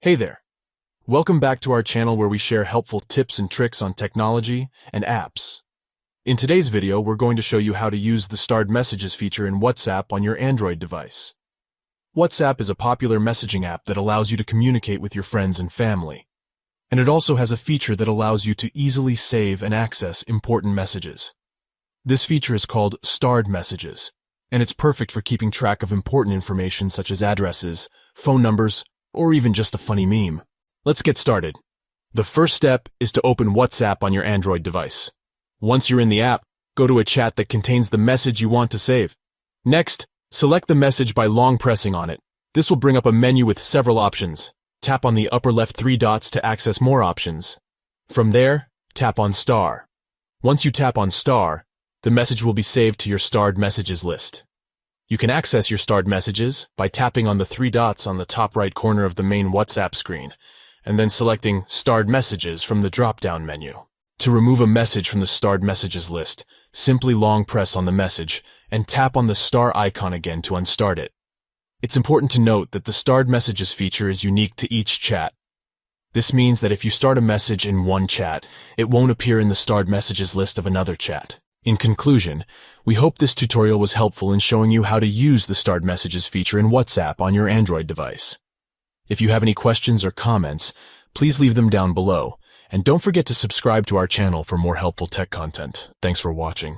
Hey there! Welcome back to our channel where we share helpful tips and tricks on technology and apps. In today's video, we're going to show you how to use the Starred Messages feature in WhatsApp on your Android device. WhatsApp is a popular messaging app that allows you to communicate with your friends and family. And it also has a feature that allows you to easily save and access important messages. This feature is called Starred Messages, and it's perfect for keeping track of important information such as addresses, phone numbers, or even just a funny meme. Let's get started. The first step is to open WhatsApp on your Android device. Once you're in the app, go to a chat that contains the message you want to save. Next, select the message by long pressing on it. This will bring up a menu with several options. Tap on the upper left 3 dots to access more options. From there, tap on star. Once you tap on star, the message will be saved to your Starred Messages list. You can access your Starred Messages by tapping on the 3 dots on the top right corner of the main WhatsApp screen, and then selecting Starred Messages from the drop-down menu. To remove a message from the Starred Messages list, simply long press on the message and tap on the star icon again to unstart it. It's important to note that the Starred Messages feature is unique to each chat. This means that if you start a message in one chat, it won't appear in the Starred Messages list of another chat. In conclusion, we hope this tutorial was helpful in showing you how to use the Starred Messages feature in WhatsApp on your Android device. If you have any questions or comments, please leave them down below, and don't forget to subscribe to our channel for more helpful tech content. Thanks for watching.